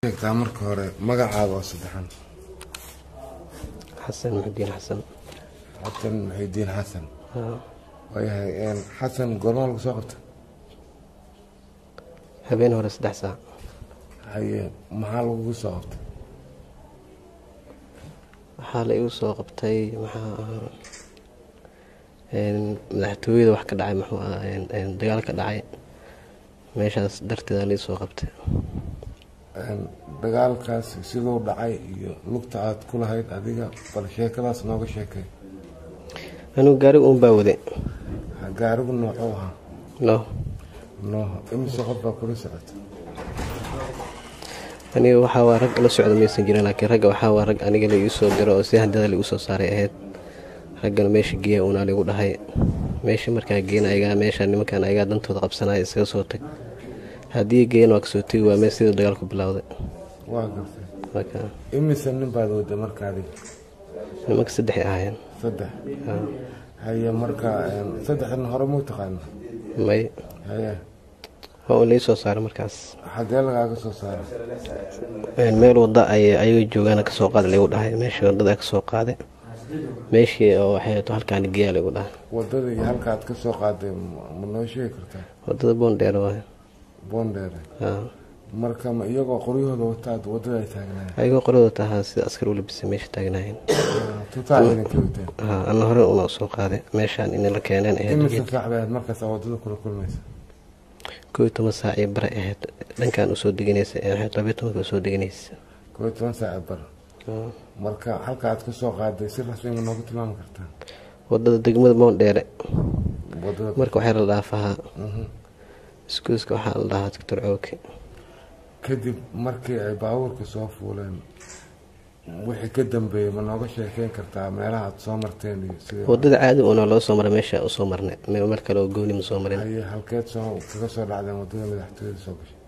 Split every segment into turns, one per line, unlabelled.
marka hore magacaaga oo saddexan.
حسن محي الدين حسن.
حسن محي الدين حسن. وياها حسن قرنا لك سوقت.
habeen hore 3 saac.
haye maxaa lagu soo qabtay?
waxaa la igu soo qabtay madaxtooyada wax ka dhacay muxuu ahaa dagaal ka dhacay meeshaas darteeda la soo qabtay.
dagaalkaas sidoo dhacay iyo lugta aad ku lahayd adiga bal sheekadaas nooga sheekay.
anuu gaariga un baa waday.
gaarigu noocuu ahaa? no imisa qof baa kula socotay?
aniga waxaa waa rag la socda maysan jirin laakiin ragga waxaa waa rag aniga la ii soo diro oo si handada la igu soo saaray ahayd. raggana meesha geeya una lagu dhahay meesha markaa geena ayaga meesha nimankan ayaga dantooda qabsanaya isaga soo tag. haddii geena waa ka soo tagi waa meel sida dagaalku bilowday.
waa gartay. imisa nin baad wada markaadi?
nimanka 3 ahaayeen.
3 haye marka 3 hore muu taqaan?
may
haye
oo la soo saaray markaas.
xagee laga soo saaray?
meel wada ay ayaga joogaan ka soo qaad lagu dhahay meesha wadada ka soo qaaday. meeshii oo waxay to halkaan geeya lagu dhahay.
wadada iyo halkaad ka soo qaaday ma noo sheegi kartaa?
wadada Boondheer waa.
Boondheer. marka ma iyagoo qoryahooda wataad wadada ay taagnaayeen?
ayagoo qoryahooda tahaa sida askar u labisay meesha taagnaayeen.
tutaaleen ka wateen.
ana hore una soo qaaday meeshaan in la keeneen ee.
imisa saac baad markaas wadada kula kulmaysa?
12 saac ee bar ahayd dhankaan u soo deganaysa ee waxay 12 ka soo deganaysa.
12 saac bar. marka halka aad ka soo qaaday si rasmi ah noogu tilmaami kartaa?
wadada degmada Boondheer.
wadada
marka waxay la dhaafaa. iskuuska waxaa la dhahaa Dr. Cooke.
kadib markii ay baabuurka soo fuuleen wixii ka dambeeyay ma nooga sheekeyn kartaa meelaha aad soo marteen iyo sida
wadada caadi oo loo soo maray meesha u soo marnay meel kale oo gooni ma soo marin.
ay halkeed soo kaga soo dhacdeen wadada madaxtooyada soo gashay?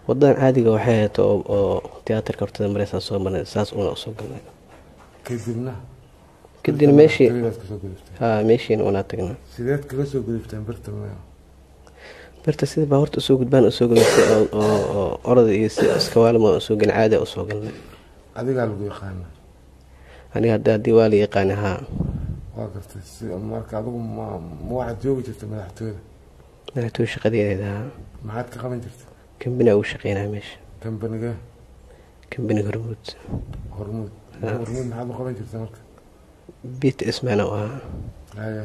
wadadan caadiga waxay ahayd oo tiyaatarka hortada maraysa soo marnay saas una soo galnay. kadibna meeshii meeshii una tagnaa.
sideed kaga soo gudubteen
barta sida baabuurta soo gudbaan soo galnay oo orada iyo si iska waalmo soo galnay caadi oo soo galnay.
adiga lagu yaqaan?
aniga hadii waa la yaqaan
waa gartay si marka adigu ma waxaad joogi jirtay madaxtooyada?
madaxtooyada shaqadeeda.
maxaad ka qaban jirtay?
kambani uu shaqeynaa meesha.
kambaniga?
kambani Hormuud.
Hormuud maxaad u qaban jirtay marka?
bit ismaana waa.
haye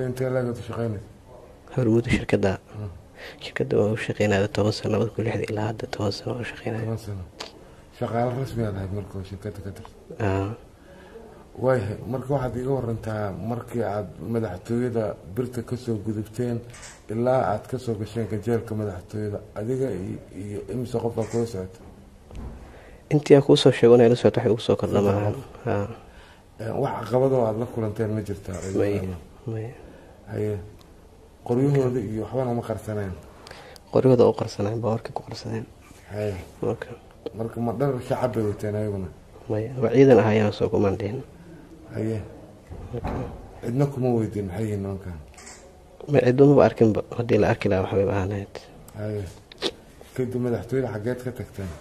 intee laga shaqeynay?
Hormuud shirkadda waa u shaqeynaa 10 sano 2006 ilaa hadda 10 sano oo shaqeynaa.
10 sano shaqaale rasmi ah markii shirkadda ka tirsan. way marka waxaad iga warantaa markii aad madaxtooyada birta ka soo gudubteen ilaa aad ka soo gasheen gajeelka madaxtooyada adiga iyo imisa qof baa kula socotay?
intii ku soo sheeganay la socotay ugu soo kordhamaa.
wax caqabado aad la kulanteen ma jirtaa?
may
haye qoryahooda iyo waxbana ma qarsaneen?
qoryahooda oo qarsaneen baawarka ku qarsaneen.
haye marka ma dhar shacab bay wateen ayaguna?
may ciidan ahayaan soo kumaandeen.
haye cidna kuma weydiin maxay yihiin nimankan?
ma cidna ma arkin ba hadii la arki lahaa wax bay ahaanayd.
haye kadib madaxtooyada xageed ka tagteen?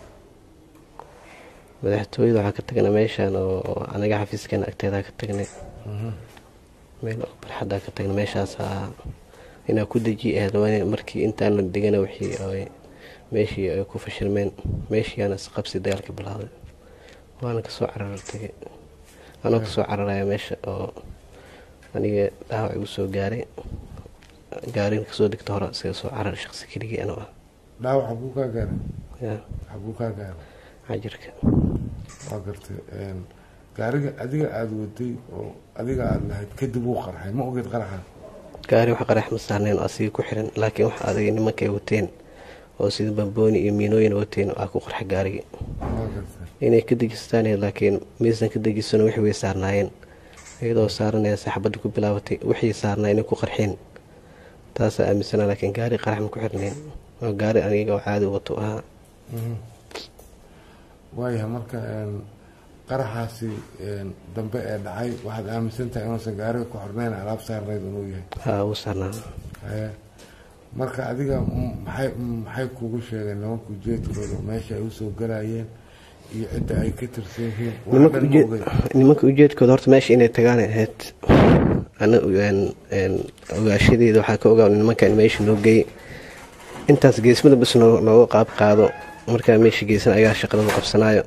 madaxtooyada waxaa ka tagnay meeshaan oo aniga xafiiskana agteeda ka tagnay. meel barxadda ka tagnay meeshaas inaa ku dejiyay markii intaan la degana wixii ay meeshii ay ku fashilmeen meeshiina isqabsi dagaalka bilaawday. waana ka soo carartay anoo ka soo cararaya meesha oo aniga dhaawac igu soo gaaray gaariga ka soo dhigta hore isaga soo carar shakhsi keligii anoo ah.
dhaawac buu ka gaaray?
buu
ka gaaray
ajirka.
waa gartay gaariga adiga aad waday oo adiga aad lahayd kadib uu qarxay ma ogeed qarxa?
gaari wax qarx ma saarneen asiga ku xiran laakiin wax adiga nimankay wateen oo sida bambooni iyo miinooyin wateen oo ku qarx gaariga. inay ka dejistaan laakiin miisan ka dejisan wixii way saarnaayeen iyadoo saaranaya saxabada ku bilaabatay wixii saarnaayeen ku qarxeen taas aaminsan laakiin gaari qarx ma ku xirneen oo gaari aniga oo caadi wato ah.
waayahay marka qaraxaasi dambe ee dhacay waxaad aaminsan tahay inuusan gaariga ku xirnayn alaab saarnayd inuu yahay?
uu saarnaa.
marka adiga maxay kugu sheegeen nimanka ujeedkooda meesha ay usoo galayeen iyo cidda ay ka tirsan yihiin?
nimanka ujeedkooda horta meesha inay tagaan ahayd. ana ogaashadeeda waxaa ka ogaa nimankan meesha noo geey intaas geesmada bas nooga qaab qaado markaa meesha geesan ayaa shaqada qabsanaayo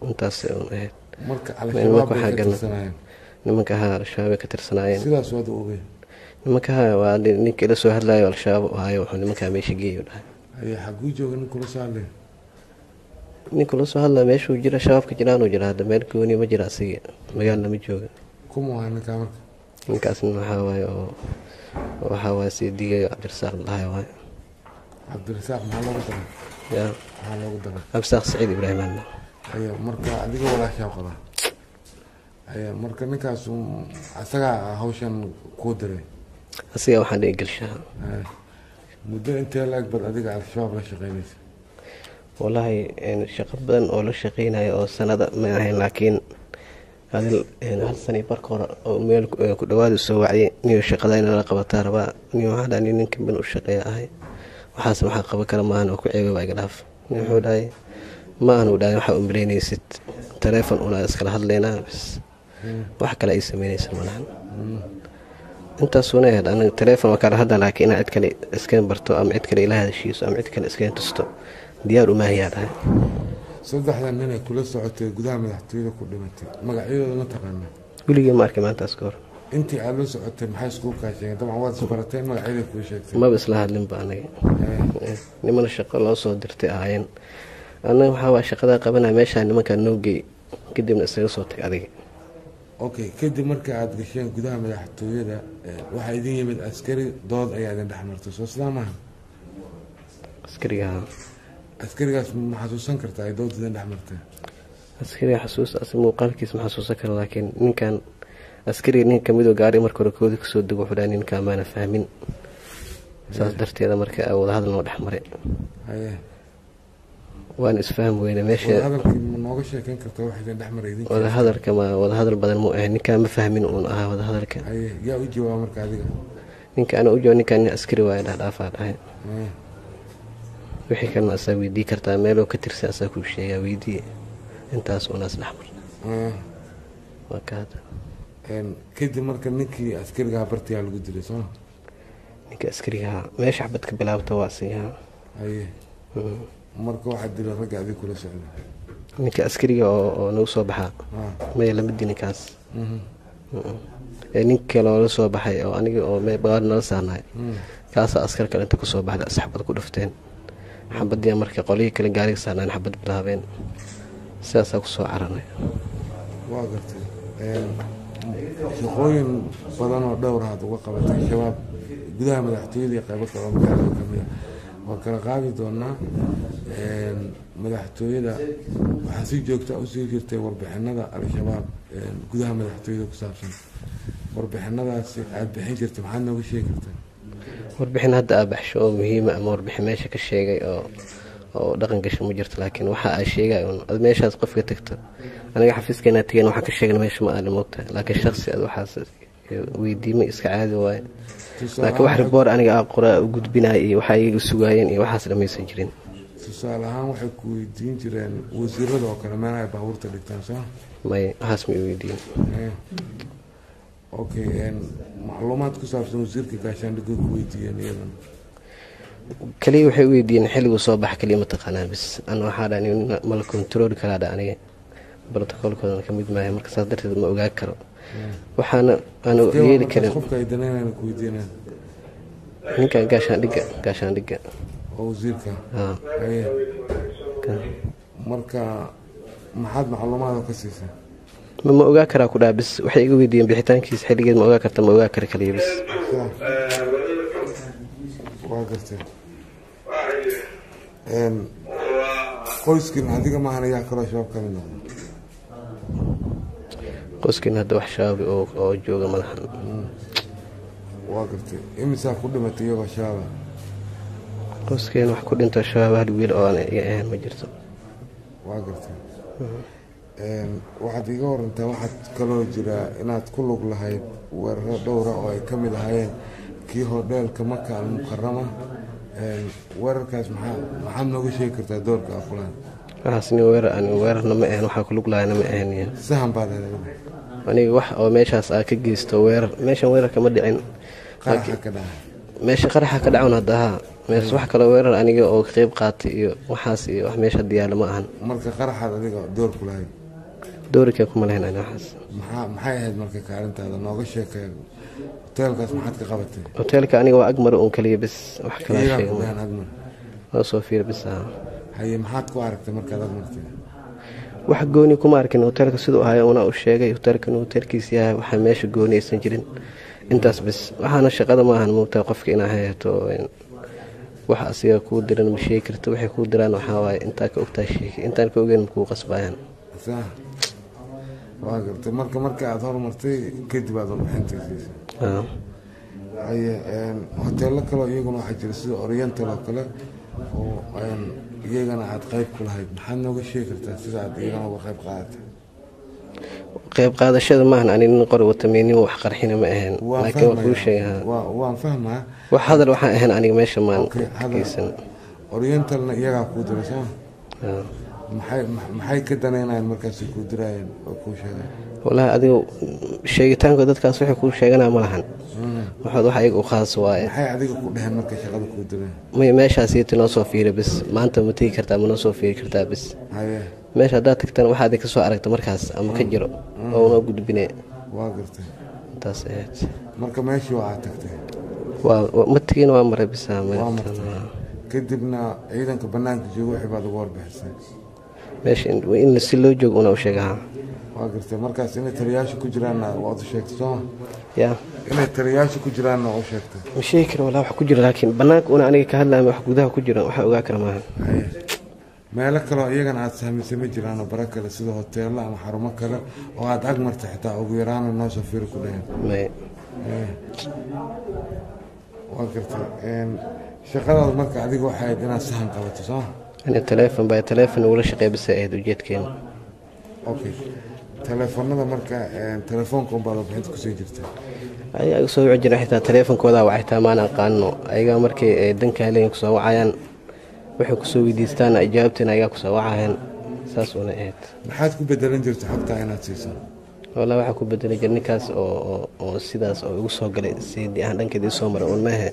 intaas ahayd.
marka al-shabaab
nimanka al-shabaab ka tirsanaayeen.
sidaas wada ogeen
nimanka waa ninka ila soo hadlayo al-shabaab ahayo wuxuu nimanka meesha geeyo dhahay.
ayaa xaguu jooga ninka la soo hadlay?
ninka la soo hadlaa meesha uu jira shabaabka jiraan uu jira hadda meel gooni ma jira asiga magaalada ma jooga.
kuma waa ninka marka?
ninkaasna waxaa waaye siidigayo cabdirasaaq dhahay waaye.
cabdirasaaq maxaa loogu daray?
yaa
maxaa loogu daray?
cabdirasaaq saciid ibraahim ahmed.
marka adiga walaashaa qaba. marka ninkaas asagaa hawshan kuu diray?
asiga waxaan dhihi galshaha.
muddo intee la-eg bad adiga al-shabaab la shaqeynaysa?
wallaahi shaqo badan oo la shaqeynayo oo sanada ma ahayn laakiin hal sani barka hore oo meel ku dhawaada soo wacday niyo shaqada in la qabataa rabaa niyo waxaa dhahay ninka ban u shaqeeya ahay waxaas waxaa qaban kara maahan oo ku ceebay baa iga dhaaf. wuxuu dhahay ma aanu dhahay waxaa umaleynaysid taleefon una iskala hadlaynaa bas wax kale ay sameynaysa malahan. intaasuna ahayd aniga taleefon waa kala hadla laakiin inaad cid kale iska barto ama cid kale ila hadashiiso ama cid kale iska tusto diyaar uma hayaa dhahay.
saddexdan nin ay kula socotay gudaha madaxtooyada ku dhimatay magacyadooda ma taqaanaa?
weligii ma arkay maantaas ka hor.
intii aad la socotay maxay isku kaasheen? dabcan waad isbarateen magacyada kuu sheegtay?
maba isla hadlinba aniga. nimana shaqo loo soo dirtay ahaayeen anaga waxaa waa shaqadaa qabanaya meeshaa nimankaa noo geey kadibna isaga soo tag adiga.
okay kadib marka aad gasheen gudaha madaxtooyada waxaa idin yimid askari dood ayaa idin dhex martay soo sidaa maaha? askarigaas ma xasuusan kartaa ay dood idin dhex martay?
askariga xasuus muuqaalkiis ma xasuusan kara laakiin ninkan askariga nin kamidoo gaari marka hore koodi kasoo dego wuxuu dhahay ninkaa maana fahmin saas darteeda marka wadahadal noo dhex maray. waan isfaham weyne meesha.
wadahadalkii ma nooga sheekeyn kartaa wax idin dhex maray?
wadahadalka wadahadal badan mu ahay ninkaa ma fahmin uun ahaa wadahadalka.
yaa u jawaaba marka adiga?
ninka ana u jawaab ninkaan nin askari waaye dhaafaa dhahay. wixii kalena asaa weydii kartaa meeloo ka tirsan asaa kuu sheegaa weydii intaas unaas dhex mar. waa ka hadda
kadib marka ninkii askarigaha bartiyaa lagu dilay sooma?
ninka askarigaha meesha xabad ka bilaabta waa asigaha.
marka waxaa dilay ragga adig kula socda?
ninka askariga oo nagu soo baxaa maya lama dilin kaas. nin kale oo la soo baxay oo aniga oo baar nala saarnaay kaasaa askar kale inta kusoo baxday xabad ku dhufteen xabadii marka qolihii kale gaariga saarnaan xabad bilaabeen sidaasaa kusoo caranay.
waa gartay shaqooyin badan oo dhowr aad uga qabatay shabaab gudaha madaxtooyada iyo qaybo kale oo magaalada kamid ah waa kala qaadi doonaa. madaxtooyada waxaa si joogta usii jirtay warbixinada al-shabaab gudaha madaxtooyada ku saabsan. warbixinadaasi aad bixin jirtay maxaad nooga sheegi kartaa?
warbixin hadda aa baxsho oo muhiima ama warbixin meesha ka sheegay oo dhaqan gasho ma jirto laakiin waxa ay sheegay ad meeshaas qofka tagto aniga xafiiskeena tagay waxa ka sheegay meesha ma aan moogta laakiin shakhsi ad waxaas weydiimo iska caadi waaye laakiin wax report aniga qora u gudbinay iyo waxa ay sugaayeen iyo waxaas dhamaysan jirin.
tusaale ahaan waxay ku weydiin jireen wasiirada oo kale meelaha ay baabuurta dhigtaan soo
may waxaas ma weydiin.
okay macluumaad ku saabsan wasiirka gaashaandhigga ku weydiiyeen iyadan
kaliya waxay weydiiyeen xilligu soo bax kaliya ma taqaanaa bis ana waxaa dhahay mala control karaa dha aniga protocolkooda ka mid maahay marka saas darteed ma ogaa karo waxaana aan yeeli karin.
qofka ay danaynayn ku weydiinaan
ninka gaashaandhigga
oo wasiirka marka maxaad macluumaad ka siisay?
ma ogaa karaa ku dhaha bis waxay iga weydiiyeen bixitaankiisa xilligeed ma ogaa karta ma ogaa kara kaliya bis.
waa gartay qoyskiina adiga maahan ayaa kaloo shabaab kamid noqda?
qoyskiina hadda wax shaabi oo jooga malahan.
waa gartay imisaa ku dhimatay iyagoo shaaba?
qoyskeena wax ku dhinto shabaab hal wiil oo aan iga ahayn ma jirto.
waa gartay waxaad iga warantaa waxaad kaloo jiraa inaad ku lug lahayd weeraro dhowra oo ay ka mid ahaayeen kii hodheelka Maka al Mukarrama weerarkaas maxaad nooga sheegi kartaa doorka afulaan
waxaasni weerarna ma ahan waxaa kulug lahayna ma ahan
sahan baad
aniga wax oo meeshaas aa ka geysto meeshan weerar kama dhicin
qaraxa ka dhacay
meesha qaraxa ka dhacan hadda meesha wax kale weerar aniga oo ka qayb qaatay iyo waxaas iyo wax meesha diyaar ma ahan
marka qaraxaad adiga door ku lahayd
doorka kuma lahayn ana waxaas
maxay ahayd marka kaalintaada nooga sheekay hotelkaas maxaad ka qabatay
hotelka aniga waa agmar uun kaliya bis wax kala sheegay oo soo fiir bis
haye maxaad ku aragtay markaad agmartay
wax gooni kuma arkin hotelka sidoo ahaa una u sheegay hotelkiisa yahay waxa meesha gooni aysan jirin intaas bis waxaana shaqada ma ahan moogtaa qofka inaa haysto wax asiga kuu diran ma sheegi karta waxay kuu diraan waxaa waaye intaa ka ogtaa sheegi intaan ka ogeyn makuu qasbayaan
waa gartay marka aad horumartay kadib aad warbixintiisiisa haye hoteelo kaleo iyaguna waxaa jira sida oriental oo kale oo iyagana aad qayb ku lahayd maxaad nooga sheegi kartaa sida aad iyagana uga qayb qaadatay
qayb qaadashada maahan ani nin qori watameynin wax qarxina ma ahayn laakiin waa kuu sheegaa
waan fahmaa
wax hadal waxaan ahayn aniga meesha maan geysan
orientalna iyagaa kuu diray sooma maxay ka danaynayaan markaas kuu diraayeen oo kuu sheegay
wallaahi adiga sheegitaanka dadkaas waxay kuu sheeganaa ma lahan waxaad wax ayaga u khaas waaye
maxay adiga ku dheheen marka shaqada kuu direen
may meeshaasiiti noo soo fiiri bis maanta ma tegi kartaa ma noo soo fiiri kartaa bis
haye
meesha haddaad tagtana waxaad ka soo aragta markaas ama ka jiro oo una gudbine
waa gartay
intaas ahayd
marka meeshii waa aad tagtay
ma tegin waa maray bisa
kadibna ciidanka banaanka jooga wixii baad uga warbixisay
meesha in si loo joogo una u sheegaha
waa gartay markaas inay taliyaasha ku jiraanna waad u sheegtay sooma
ya
inay taliyaasha ku jiraanna u sheegtay
ma sheegi karo walaa wax ku jira laakiin banaanka una aniga ka hadlaama wax gudaha ku jira waxa ogaa kara maaha
meelo kaleo iyagana aad sahmisay ma jiraano bara kale sida hoteello ama xarumo kale oo aad ag martay xitaa ugu yaraana noo soo fiiri ku dhaheen waa gartay shaqadaada marka adiga waxay ahayd inaad sahan qabato sooma
teleefon ugula shaqeey bisa ahayd ujeedkeena
okay teleefonada marka telefoonka unbaad warbixinta kusii jirta
ayaga soo wici jira xitaa teleefonkooda waa xitaa maan aqaano ayaga markay dankaa leeyihin kusoo wacayaan waxay kusoo weydiistaan ijaabteena ayagaa kusoo wacayaan saas una ahayd
maxaad ku bedelan jirta xogtaa inaad siiso
walaa waxaa ku bedelay jir ninkaas oo sidaas oo igu soo galay sidii aan dhankeeda isoo maray uun maahe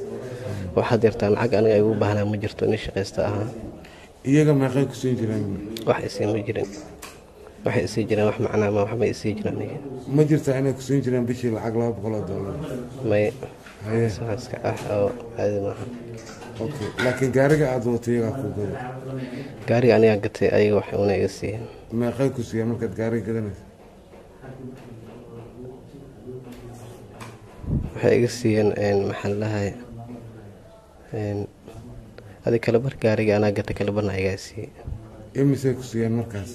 waxaad yartaa lacag aniga ay ugu baahnaa ma jirto nin shaqaysta ahaa
iyaga meeqay ku siin jireen
wax isii ma jirin waxay isii jireen wax macnaa ma waxbay isii jireen aniga
ma jirtaa inay ku siin jireen bishii lacag $200
may iska oo caadi maaha
okay laakiin gaariga aad wadatay iyagaa kuu gaday
gaariga anigaa gatay ayaga waxay una iga siiyeen
meeqay ku siiyeen markaad gaariga gadanaysa
waxay iga siiyeen maxaan lahay adi kala bar gaariga anaa gata kala barna igaa siiyey
imisay ku siiyeen markaas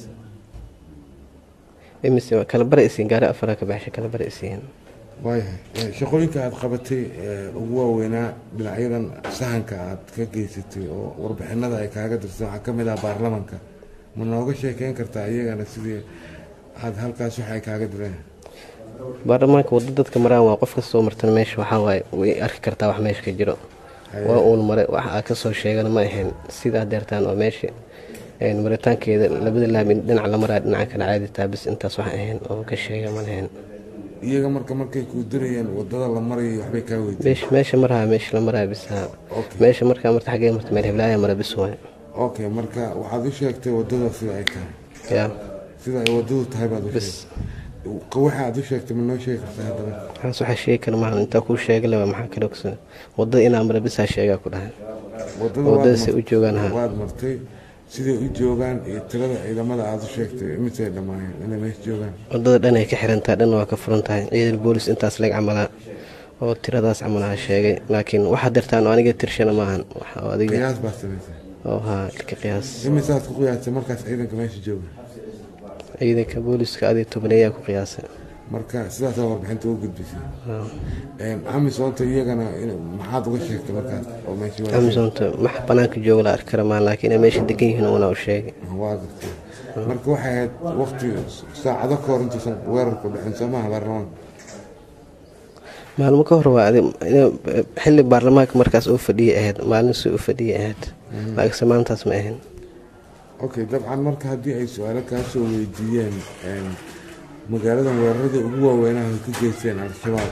imise kala bara isiin gaari afara ka baxshay kala bara isiin
waayahay shaqooyinka aad qabatay ugu waaweynaa dhinacyadan sahanka aad ka geysatay oo warbixinada ay kaaga dirtay waxaa ka mid ah baarlamanka ma nooga sheekeyn kartaa iyagana sidii aad halkaas waxa ay kaaga direen
baarlamaanka wadda dadka maraan waa qof kastoo martan meesha waxaa waaye way arki kartaa wax meesha ka jiro waa uun mare wax aa ka soo sheegana ma ahayn sidaa deertaan oo meesha maritaankeeda labada laamin dhinac la maraa dhinaca kale caadi taabis intaas wax ahayn oo ka sheega ma lahayn
iyaga markay kuu dirayeen wadada la marayo waxbay kaa weydiiyeen
meesha la maraa bisa meesha markaa marta xaggee marta meel heblaaya mara bis waay
okay marka waxaad u sheegtay wadada sida ay tahay
ya
sida ay wadadu tahay baad u sheegtay waxa aad u sheegtay ma noo sheegi kartaa haddaba
waxaas waxaa sheegi kara maahan intaa kuu sheegay laba maxaa kale ogsan wadada inaa mara bisaa sheegaa ku dhahay wadadasay u joogaan
waad martay siday u joogaan iyo tirada ciidamada aad u sheegtay imisay dhammaayeen inay meesha joogaan
wadada dhan ay ka xirantahay dhan waa ka furan tahay ciidan boolis intaas leg camalaa oo tiradaas camalaha sheegay laakiin waxaad dirtaan oo aniga tirshana maahan
qiyaas baad samaysay
oo haa ilka qiyaas
imisaad ku qiyaastay markaas ciidanka meesha jooga
ciidanka booliska adii 10 ayaa ku qiyaasay
marka sidaasaa warbixinta u gudbisay amisoonta iyagana maxaad uga sheegtay markaas oo meesha
amisoonta max banaanka jooga la arki kara maan laakiin ay meesha degan yihiin una u sheegay
waa gartay marka waxay ahayd waqti saacado ka hor intuusan weerarku dhicin soomaha baarlamaanka
maalmo ka hor waa xilli baarlamaanka markaas uu fadhiyay ahayd maalin si uu fadhiyay ahayd laakiin maantaas ma ahayn.
Okay, dabcan marka haddii ay su-aalo kaa soo weydiiyeen magaaladan weeraradii ugu waaweynaha ay ka geysteen al-shabaab,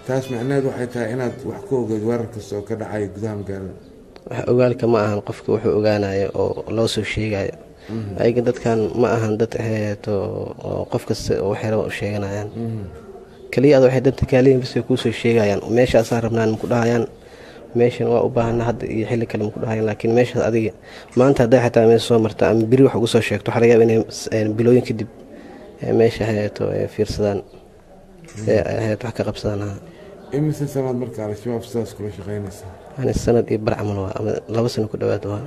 taas macnaheed waxay tahay inaad wax ka ogeed weerar kasta oo ka dhacaya gudaha magaalada.
wax ogaalka ma ahan qofka wuxuu ogaanayo oo loo soo sheegayo. ayaga dadkan ma ahan dad oo qof kasta oo waxay u sheeganayaan. kaliya aad waxay dadka kaalin bas ku soo sheegayaan meeshaas rabnaan ku dhahayaan meeshan waa u baahan hadda iyo xilli kale ku dhahayaan, laakiin meeshaas adiga maanta haday xataa meel soo marta ama biri wax ugu soo sheegto waxa laga yaabaa inay bilooyin kadib meesha fiirsadaan wax ka qabsadaan.
imise sanad marka al-shabaab sidaas kula shaqeynaysa?
yani sanad iyo bar camal waa ama 2 sano ku dhawaad waa.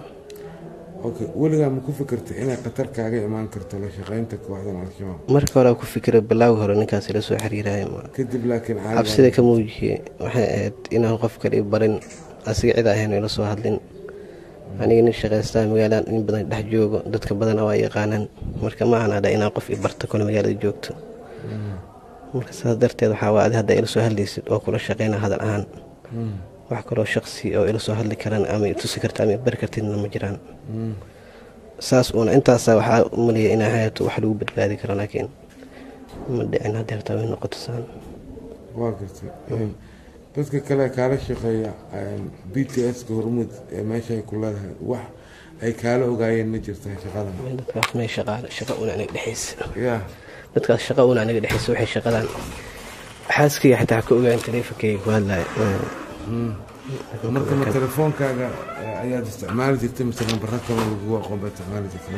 Okay, weligaa ma ku fikirtay inay khatar kaaga imaan karto la shaqeynta kooxdan al-shabaab?
marka hore ku fikiray bilowga hore ninkaas la soo xiriiray
kadib laakiin
cabsida ka muujiyay waxay ahayd inaan qof kale barin asiga cid ahayn ila soo hadlin. aniga nin shaqeystaa magaalada in badan dhex joogo dadka badan waa yaqaanaan, marka ma ahan inaan qof i barto kale magaalada joogto. marka sidaas darteed waxaa waa hadda ila soo hadlaysid oo kula shaqeynaa hadal ahaan wax kaloo shakhsi oo ila soo hadli karaan ama tusi karta ama bari kartidna ma jiraan. saas uuna intaas waxaa umaleeya inay hay'ad wax lagu badbaadi karo, laakiin ma dhicin hadda taa way noqoto saan.
waa gartay dadka kale kaala shaqeeya BTS-ka Hormuud ee meesha ay ku leedahay wax ay kaala ogaayeen ma jirtaa shaqadan?
dadkaas ma shaqo una aniga dhexeysa.
dadkaas
shaqo una aniga dhexeysa waxay shaqadan xaaskii xitaa ka ogaan taleefankayga ku hadlaay.
marka ma telefoonkaaga ayaad isticmaali jirtay mise lambaro kale lagu aqoon baad isticmaali jirtay?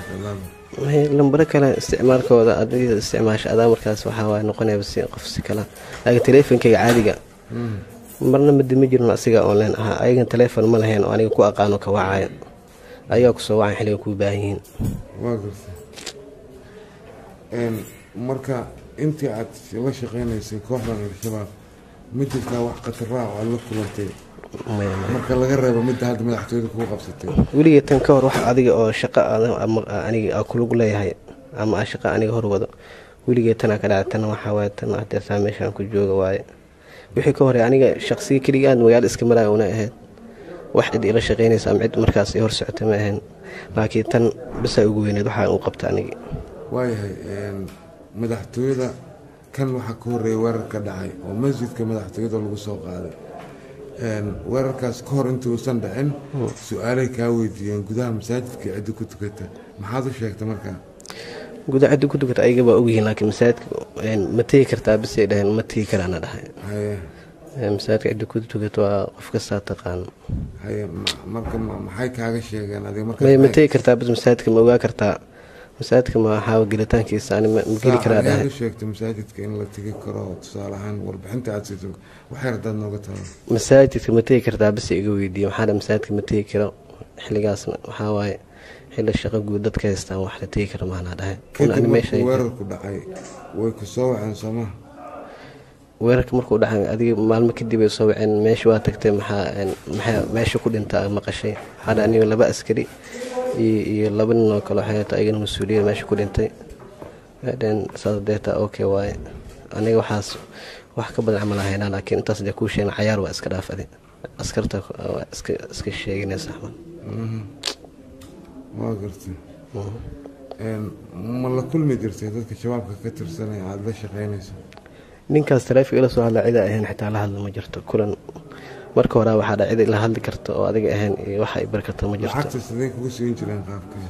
lambaro kale isticmaalkooda adiga isticmaasha adaa markaas waxaa waa noqonaya si qof si kale, laakiin taleefankayga caadiga marna ma jirin asiga online ahaa. ayaga taleefon ma lahayn oo aniga ku aqaano ka wacayo ayaa ku soo wacan xilliga ku baahan yihiin.
waa gartay marka intii aad la shaqeynaysay kooxdan al-shabaab ma jirtaa wax khatar ah oo aad la kulantay marka laga reebo midda hadda madaxtooyada kugu qabsatay?
weligay tan ka hor wax adiga oo shaqo aniga ku lug leeyahay ama shaqo aniga hor wado weligay tan ka dhacay. tan waxa waaye tan hadda meeshaan ku jooga waaye. wixii ka hor aniga shakhsiga kaliya aan magaalada iska maray una ahayd wax cid ila shaqeynaysa ama cid markaas hor socotay ma ahayn, laakiin tan bisa ugu weyneed waxa uu qabta aniga.
waayahay madaxtooyada kan waxa ka horeeyay weerar ka dhacay oo masjidka madaxtooyada lagu soo qaaday. weerarkaas ka hor intii uusan dhicin su-aalay kaa weydiiyeen gudaha masaajidka ciddi ku tukata, maxaad u sheegtay markaa?
gudaha ciddi ku tukata ayaga baa ogyihiin, laakiin masaajidka ma tegi kartaa bisay dhaheen ma tegi karaana dhahay. masaajidka ciddi ku tukata waa qof kastaa taqaano.
marka maxay kaaga sheegeen adiga marka?
ma tegi kartaa bis masaajidka ma ogaa kartaa masaajidka ma waxaa gelitaankiisa ani ma geli karaa dhahay.
aad u sheegtay masaajidka in la tegi karo tusaale ahaan warbixinta aad siiso waxay radaad nooga tahay?
masaajidka ma tegi kartaa bis iga weydiiyey waxaa masaajidka ma tegi karo xilligaasna waxaa waaye xilli shaqo guud dadka haystaan wax la tegi karo maana dhahay.
kadib markuu weerarku dhacay way ku soo waceen soomaa?
weerarka markuu dhacay adiga maalmo kadib ay soo waceen meesha waa tagtay maxaa meesha ku dhintaa maqashay hada aniga 2 askari iyo 2 nin oo kale waxay tahay ayagana mas'uuliyiin meesha ku dhintay. sadeeta okay waaye aniga waxaas wax ka badan camal ahayn, laakiin intaas ku sheegay cayaar waa iska dhaafay askarta iska sheeginaysa Axmed.
waa gartay ma la kulmi jirtay dadka shabaabka ka tirsanaya aad la shaqeynayso?
ninkaas taleefanka ila soo hadla cid ahayn xitaa la hadlo ma jirto. kulan marka hore waxaa dhacay cid la hadli karto oo adiga ahayn iyo waxa ay barkato ma jirto.
lacagta sidee kugu siin jireen qaabkee?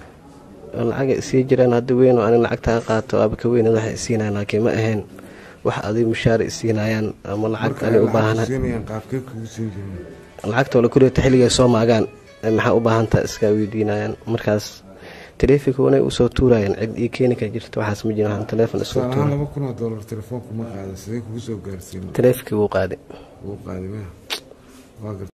lacag sii jireen hadda weyn oo aniga lacagta qaato aba ka weyn waxa siinayaan, laakiin ma ahayn wax adiga mushaar siinayaan ama lacag ani u baahanahay.
siinayaan qaabkee kugu siin jireen?
lacagta wala kulay xilliga soo maagaan maxaa u baahantaa iska weydiinayaan. markaas taleefanka wana u soo tuurayaan cid ii keeni ka jirto waxaas ma jiraan. taleefan isoo tuuray
$2,000 telefoonku ma qaaday sidee kugu soo gaarsiin?
taleefanka wuu qaaday.
waa